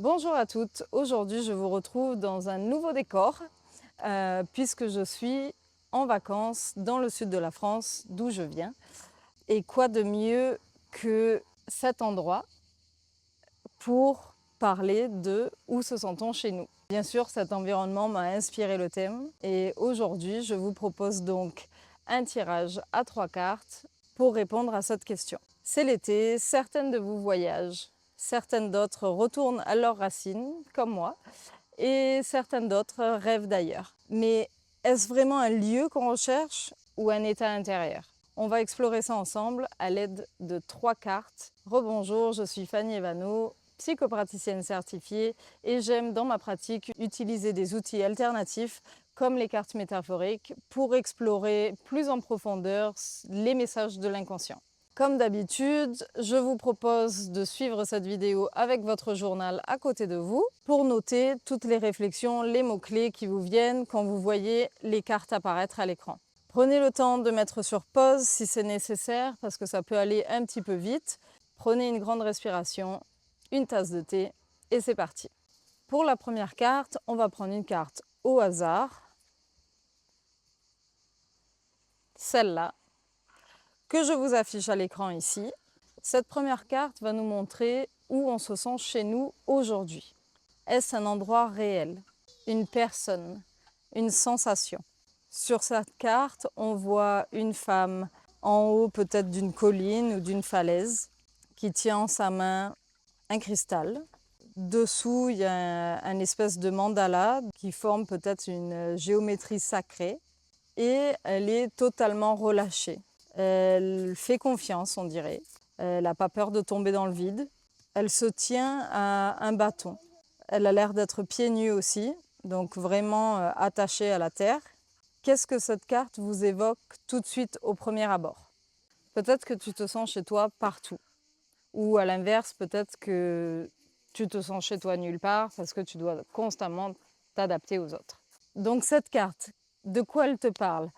Bonjour à toutes, aujourd'hui je vous retrouve dans un nouveau décor puisque je suis en vacances dans le sud de la France d'où je viens. Et quoi de mieux que cet endroit pour parler de où se sent-on chez nous. Bien sûr, cet environnement m'a inspiré le thème et aujourd'hui je vous propose donc un tirage à 3 cartes pour répondre à cette question. C'est l'été, certaines de vous voyagent, certaines d'autres retournent à leurs racines, comme moi, et certaines d'autres rêvent d'ailleurs. Mais est-ce vraiment un lieu qu'on recherche ou un état intérieur? On va explorer ça ensemble à l'aide de 3 cartes. Rebonjour, je suis Fanny Evano, psychopraticienne certifiée et j'aime dans ma pratique utiliser des outils alternatifs comme les cartes métaphoriques pour explorer plus en profondeur les messages de l'inconscient. Comme d'habitude, je vous propose de suivre cette vidéo avec votre journal à côté de vous pour noter toutes les réflexions, les mots-clés qui vous viennent quand vous voyez les cartes apparaître à l'écran. Prenez le temps de mettre sur pause si c'est nécessaire parce que ça peut aller un petit peu vite. Prenez une grande respiration, une tasse de thé et c'est parti. Pour la première carte, on va prendre une carte au hasard. Celle-là, que je vous affiche à l'écran ici. Cette première carte va nous montrer où on se sent chez nous aujourd'hui. Est-ce un endroit réel, une personne, une sensation? Sur cette carte, on voit une femme en haut peut-être d'une colline ou d'une falaise qui tient en sa main un cristal. Dessous, il y a un espèce de mandala qui forme peut-être une géométrie sacrée et elle est totalement relâchée. Elle fait confiance, on dirait. Elle n'a pas peur de tomber dans le vide. Elle se tient à un bâton. Elle a l'air d'être pieds nus aussi, donc vraiment attachée à la terre. Qu'est-ce que cette carte vous évoque tout de suite au premier abord? Peut-être que tu te sens chez toi partout. Ou à l'inverse, peut-être que tu te sens chez toi nulle part parce que tu dois constamment t'adapter aux autres. Donc cette carte, de quoi elle te parle?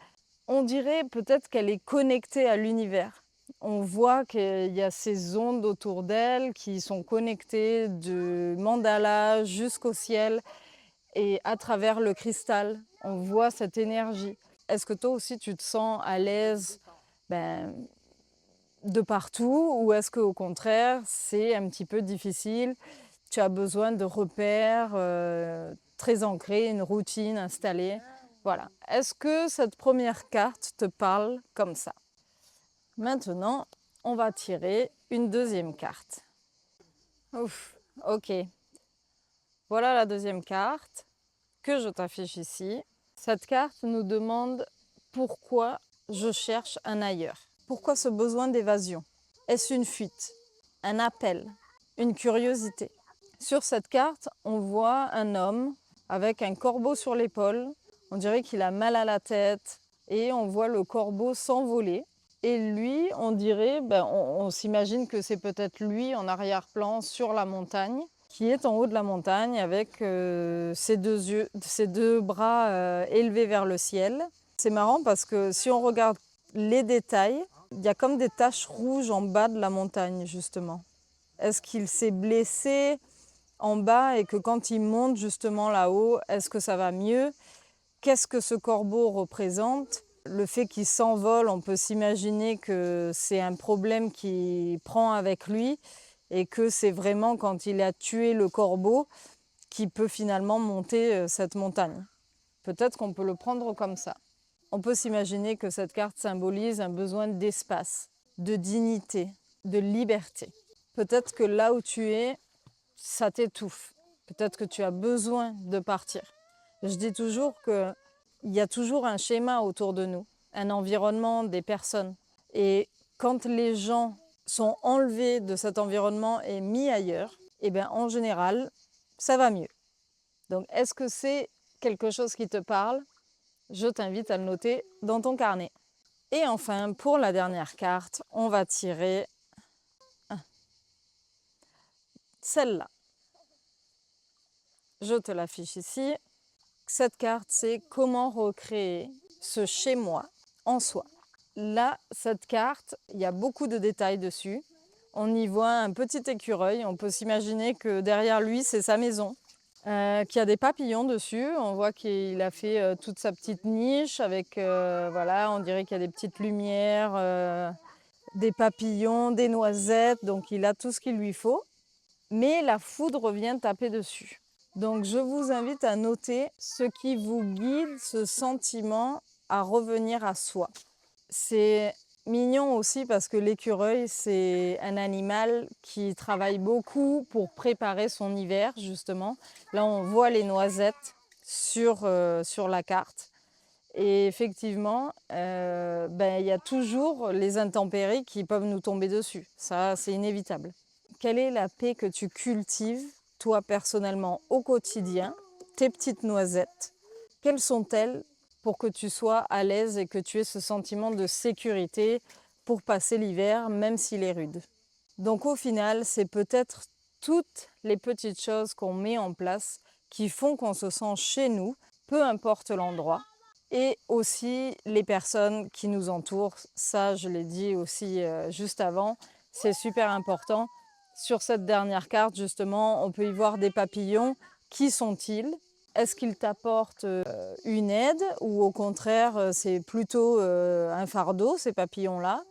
On dirait peut-être qu'elle est connectée à l'univers. On voit qu'il y a ces ondes autour d'elle qui sont connectées du mandala jusqu'au ciel et à travers le cristal, on voit cette énergie. Est-ce que toi aussi tu te sens à l'aise de partout ou est-ce qu'au contraire c'est un petit peu difficile? Tu as besoin de repères très ancrés, une routine installée. Voilà. Est-ce que cette première carte te parle comme ça? Maintenant, on va tirer une deuxième carte. Ouf, ok. Voilà la deuxième carte que je t'affiche ici. Cette carte nous demande pourquoi je cherche un ailleurs. Pourquoi ce besoin d'évasion? Est-ce une fuite, un appel, une curiosité? Sur cette carte, on voit un homme avec un corbeau sur l'épaule. On dirait qu'il a mal à la tête et on voit le corbeau s'envoler. Et lui, on dirait, on s'imagine que c'est peut-être lui en arrière-plan sur la montagne, qui est en haut de la montagne avec ses deux bras élevés vers le ciel. C'est marrant parce que si on regarde les détails, il y a comme des taches rouges en bas de la montagne justement. Est-ce qu'il s'est blessé en bas et que quand il monte justement là-haut, est-ce que ça va mieux? Qu'est-ce que ce corbeau représente? Le fait qu'il s'envole, on peut s'imaginer que c'est un problème qu'il prend avec lui et que c'est vraiment quand il a tué le corbeau qu'il peut finalement monter cette montagne. Peut-être qu'on peut le prendre comme ça. On peut s'imaginer que cette carte symbolise un besoin d'espace, de dignité, de liberté. Peut-être que là où tu es, ça t'étouffe. Peut-être que tu as besoin de partir. Je dis toujours qu'il y a toujours un schéma autour de nous, un environnement, des personnes. Et quand les gens sont enlevés de cet environnement et mis ailleurs, eh bien, en général, ça va mieux. Donc, est-ce que c'est quelque chose qui te parle? Je t'invite à le noter dans ton carnet. Et enfin, pour la dernière carte, on va tirer celle-là. Je te l'affiche ici. Cette carte, c'est comment recréer ce chez-moi en soi. Là, cette carte, il y a beaucoup de détails dessus. On y voit un petit écureuil. On peut s'imaginer que derrière lui, c'est sa maison. Qu'il y a des papillons dessus. On voit qu'il a fait toute sa petite niche avec, voilà, on dirait qu'il y a des petites lumières, des papillons, des noisettes. Donc il a tout ce qu'il lui faut. Mais la foudre vient taper dessus. Donc je vous invite à noter ce qui vous guide, ce sentiment à revenir à soi. C'est mignon aussi parce que l'écureuil, c'est un animal qui travaille beaucoup pour préparer son hiver, justement. Là, on voit les noisettes sur la carte. Et effectivement, il y a toujours les intempéries qui peuvent nous tomber dessus. Ça, c'est inévitable. Quelle est la paix que tu cultives, toi, personnellement, au quotidien? Tes petites noisettes, quelles sont-elles pour que tu sois à l'aise et que tu aies ce sentiment de sécurité pour passer l'hiver, même s'il est rude? Donc au final, c'est peut-être toutes les petites choses qu'on met en place qui font qu'on se sent chez nous, peu importe l'endroit, et aussi les personnes qui nous entourent. Ça, je l'ai dit aussi juste avant, c'est super important. Sur cette dernière carte, justement, on peut y voir des papillons. Qui sont-ils? Est-ce qu'ils t'apportent une aide ou au contraire, c'est plutôt un fardeau, ces papillons-là?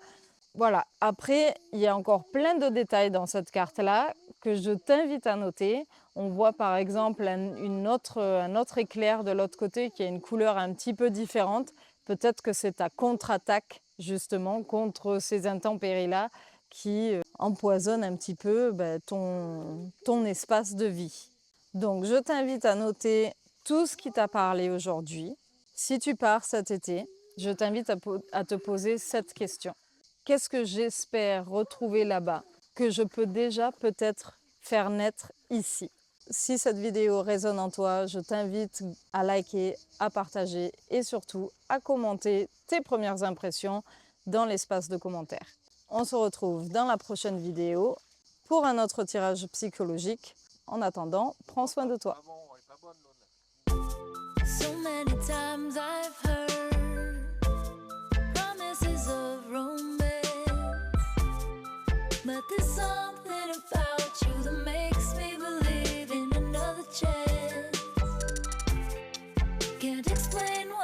Voilà. Après, il y a encore plein de détails dans cette carte-là que je t'invite à noter. On voit par exemple un autre éclair de l'autre côté qui a une couleur un petit peu différente. Peut-être que c'est ta contre-attaque justement contre ces intempéries-là qui empoisonnent un petit peu ton espace de vie. Donc je t'invite à noter tout ce qui t'a parlé aujourd'hui. Si tu pars cet été, je t'invite à te poser cette question. Qu'est-ce que j'espère retrouver là-bas, que je peux déjà peut-être faire naître ici? Si cette vidéo résonne en toi, je t'invite à liker, à partager et surtout à commenter tes premières impressions dans l'espace de commentaires. On se retrouve dans la prochaine vidéo pour un autre tirage psychologique. En attendant, prends soin de toi. So many times I've heard promises of romance, but there's something about you that makes me believe in another chance. Can't explain why